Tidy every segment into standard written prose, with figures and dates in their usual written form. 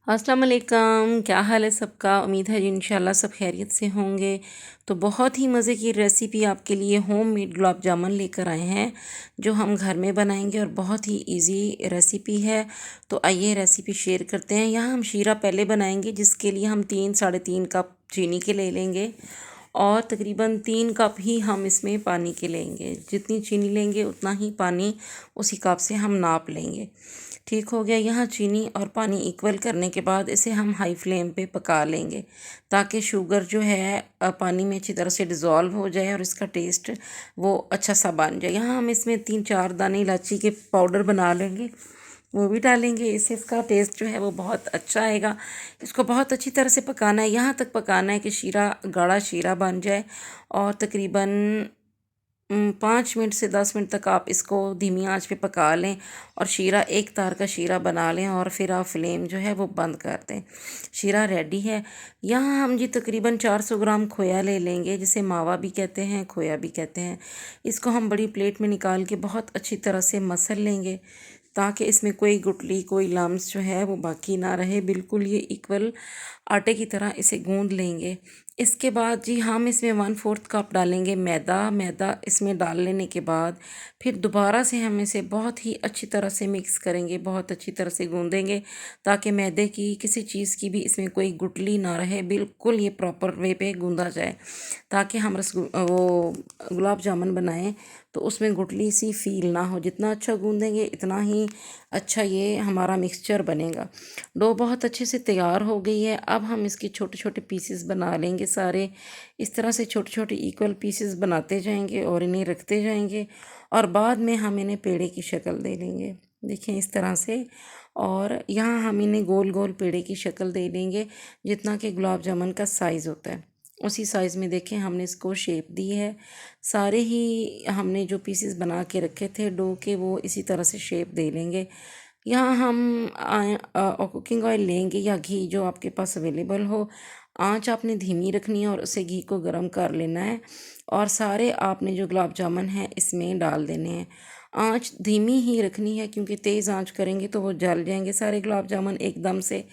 अस्सलाम वालेकुम, क्या हाल है सबका। उम्मीद है जी इंशाल्लाह सब खैरियत से होंगे। तो बहुत ही मज़े की रेसिपी आपके लिए होममेड गुलाब जामुन लेकर आए हैं जो हम घर में बनाएंगे और बहुत ही इजी रेसिपी है। तो आइए रेसिपी शेयर करते हैं। यहाँ हम शीरा पहले बनाएंगे जिसके लिए हम 3 साढ़े 3 कप चीनी के ले लेंगे और तकरीबन 3 कप ही हम इसमें पानी के लेंगे। जितनी चीनी लेंगे उतना ही पानी उसी कप से हम नाप लेंगे। ठीक हो गया। यहाँ चीनी और पानी इक्वल करने के बाद इसे हम हाई फ्लेम पे पका लेंगे ताकि शुगर जो है पानी में अच्छी तरह से डिज़ोल्व हो जाए और इसका टेस्ट वो अच्छा सा बन जाए। यहाँ हम इसमें 3 4 दाने इलायची के पाउडर बना लेंगे, वो भी डालेंगे। इससे इसका टेस्ट जो है वो बहुत अच्छा आएगा। इसको बहुत अच्छी तरह से पकाना है, यहाँ तक पकाना है कि शीरा गाढ़ा शीरा बन जाए और तकरीबन 5 मिनट से 10 मिनट तक आप इसको धीमी आंच पे पका लें और शीरा एक तार का शीरा बना लें और फिर आप फ्लेम जो है वो बंद कर दें। शीरा रेडी है। यहाँ हम जी तकरीबन 400 ग्राम खोया ले लेंगे, जिसे मावा भी कहते हैं, खोया भी कहते हैं। इसको हम बड़ी प्लेट में निकाल के बहुत अच्छी तरह से मसल लेंगे ताकि इसमें कोई गुठली कोई लम्स जो है वो बाकी ना रहे। बिल्कुल ये इक्वल आटे की तरह इसे गूंद लेंगे। इसके बाद जी हम इसमें 1/4 कप डालेंगे मैदा। मैदा इसमें डाल लेने के बाद फिर दोबारा से हम इसे बहुत ही अच्छी तरह से मिक्स करेंगे, बहुत अच्छी तरह से गूंदेंगे ताकि मैदे की किसी चीज़ की भी इसमें कोई गुठली ना रहे। बिल्कुल ये प्रॉपर वे पे गूंदा जाए ताकि हम वो गुलाब जामुन बनाएं तो उसमें गुठली सी फील ना हो। जितना अच्छा गूंदेंगे इतना ही अच्छा ये हमारा मिक्सचर बनेगा। डो बहुत अच्छे से तैयार हो गई है। अब हम इसके छोटे छोटे पीसेस बना लेंगे सारे। इस तरह से छोटे छोटे इक्वल पीसेस बनाते जाएंगे और इन्हें रखते जाएंगे और बाद में हम इन्हें पेड़े की शक्ल दे लेंगे। देखें इस तरह से। और यहाँ हम इन्हें गोल गोल पेड़े की शक्ल दे लेंगे जितना कि गुलाब जामुन का साइज़ होता है उसी साइज़ में। देखें हमने इसको शेप दी है। सारे ही हमने जो पीसेस बना के रखे थे डो के वो इसी तरह से शेप दे लेंगे। यहाँ हम कुकिंग ऑयल लेंगे या घी जो आपके पास अवेलेबल हो। आंच आपने धीमी रखनी है और उसे घी को गर्म कर लेना है और सारे आपने जो गुलाब जामुन हैं इसमें डाल देने हैं। आंच धीमी ही रखनी है क्योंकि तेज़ आंच करेंगे तो वो जल जाएंगे सारे गुलाब जामुन एकदम से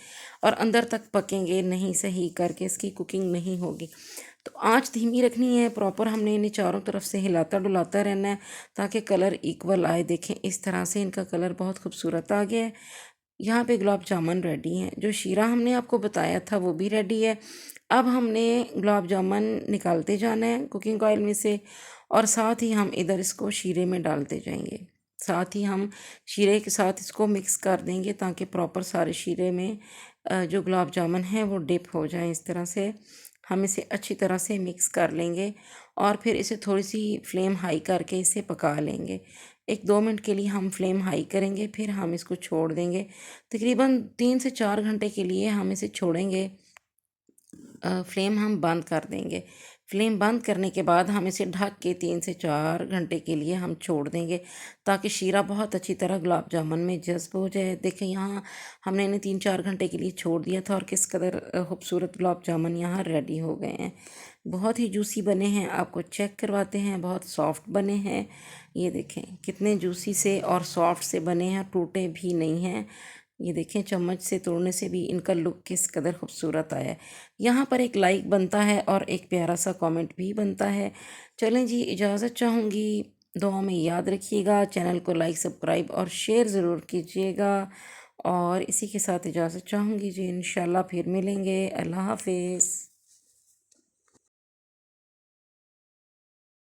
और अंदर तक पकेंगे नहीं, सही करके इसकी कुकिंग नहीं होगी। तो आंच धीमी रखनी है प्रॉपर। हमने इन्हें चारों तरफ से हिलाता डुलाता रहना है ताकि कलर इक्वल आए। देखें इस तरह से इनका कलर बहुत खूबसूरत आ गया है। यहाँ पे गुलाब जामुन रेडी हैं। जो शीरा हमने आपको बताया था वो भी रेडी है। अब हमने गुलाब जामुन निकालते जाना है कुकिंग ऑयल में से और साथ ही हम इधर इसको शीरे में डालते जाएंगे। साथ ही हम शीरे के साथ इसको मिक्स कर देंगे ताकि प्रॉपर सारे शीरे में जो गुलाब जामुन है वो डिप हो जाए। इस तरह से हम इसे अच्छी तरह से मिक्स कर लेंगे और फिर इसे थोड़ी सी फ्लेम हाई करके इसे पका लेंगे। 1 2 मिनट के लिए हम फ्लेम हाई करेंगे, फिर हम इसको छोड़ देंगे। तकरीबन 3 से 4 घंटे के लिए हम इसे छोड़ेंगे। फ्लेम हम बंद कर देंगे। फ्लेम बंद करने के बाद हम इसे ढक के 3 से 4 घंटे के लिए हम छोड़ देंगे ताकि शीरा बहुत अच्छी तरह गुलाब जामुन में जज्ब हो जाए। देखें यहाँ हमने इन्हें 3 4 घंटे के लिए छोड़ दिया था और किस कदर खूबसूरत गुलाब जामुन यहाँ रेडी हो गए हैं। बहुत ही जूसी बने हैं, आपको चेक करवाते हैं। बहुत सॉफ्ट बने हैं। ये देखें कितने जूसी से और सॉफ्ट से बने हैं, टूटे भी नहीं हैं। ये देखें चम्मच से तोड़ने से भी इनका लुक किस कदर खूबसूरत आया है। यहाँ पर एक लाइक बनता है और एक प्यारा सा कमेंट भी बनता है। चलें जी, इजाज़त चाहूँगी। दुआ में याद रखिएगा। चैनल को लाइक सब्सक्राइब और शेयर ज़रूर कीजिएगा और इसी के साथ इजाज़त चाहूँगी जी। इंशाल्लाह फिर मिलेंगे। अल्लाह हाफिज़।